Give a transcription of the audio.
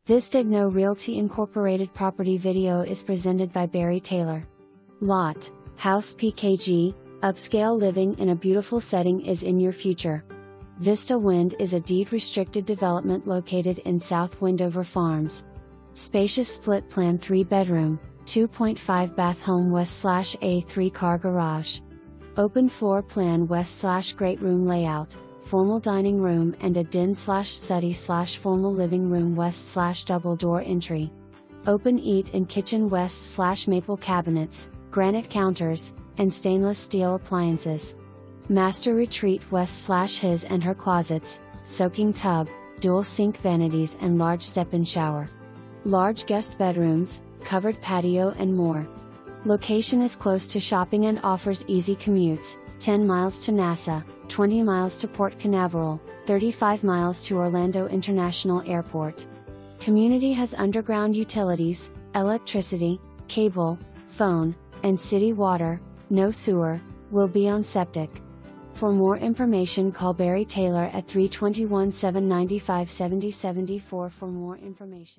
This Daignault Realty Incorporated property video is presented by Barry Taylor. Lot, House PKG, upscale living in a beautiful setting is in your future. Vista Wind is a deed-restricted development located in South Windover Farms. Spacious split plan 3-bedroom, 2.5 bath home west/a 3-car garage. Open floor plan west/great room layout, formal dining room and a den/study/formal living room west/double door entry. Open eat and kitchen west/maple cabinets, granite counters, and stainless steel appliances. Master retreat west/his and her closets, soaking tub, dual sink vanities and large step-in shower. Large guest bedrooms, covered patio and more. Location is close to shopping and offers easy commutes, 10 miles to NASA, 20 miles to Port Canaveral, 35 miles to Orlando International Airport. Community has underground utilities, electricity, cable, phone, and city water, no sewer, will be on septic. For more information call Barry Taylor at 321-795-7074 for more information.